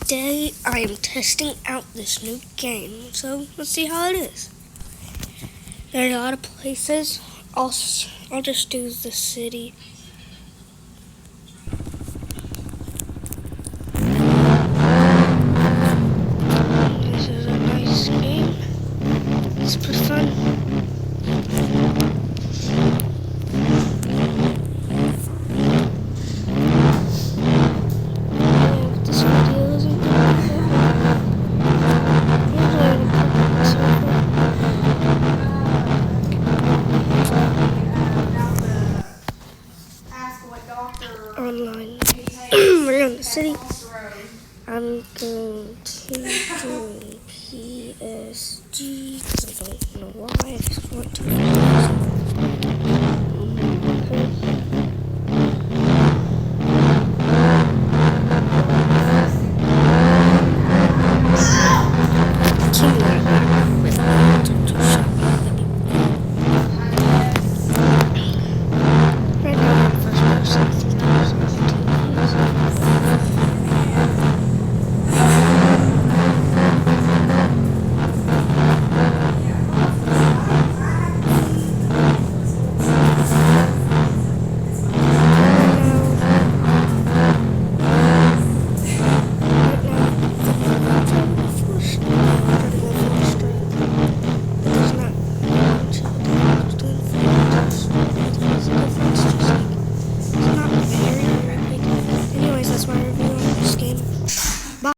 Today I am testing out this new game, so let's see how it is. There's a lot of places. I'll just do the city. This is a nice game. It's pretty fun. This video isn't online. We're in the city. I'm going to do PSG because I don't know why. I just want to.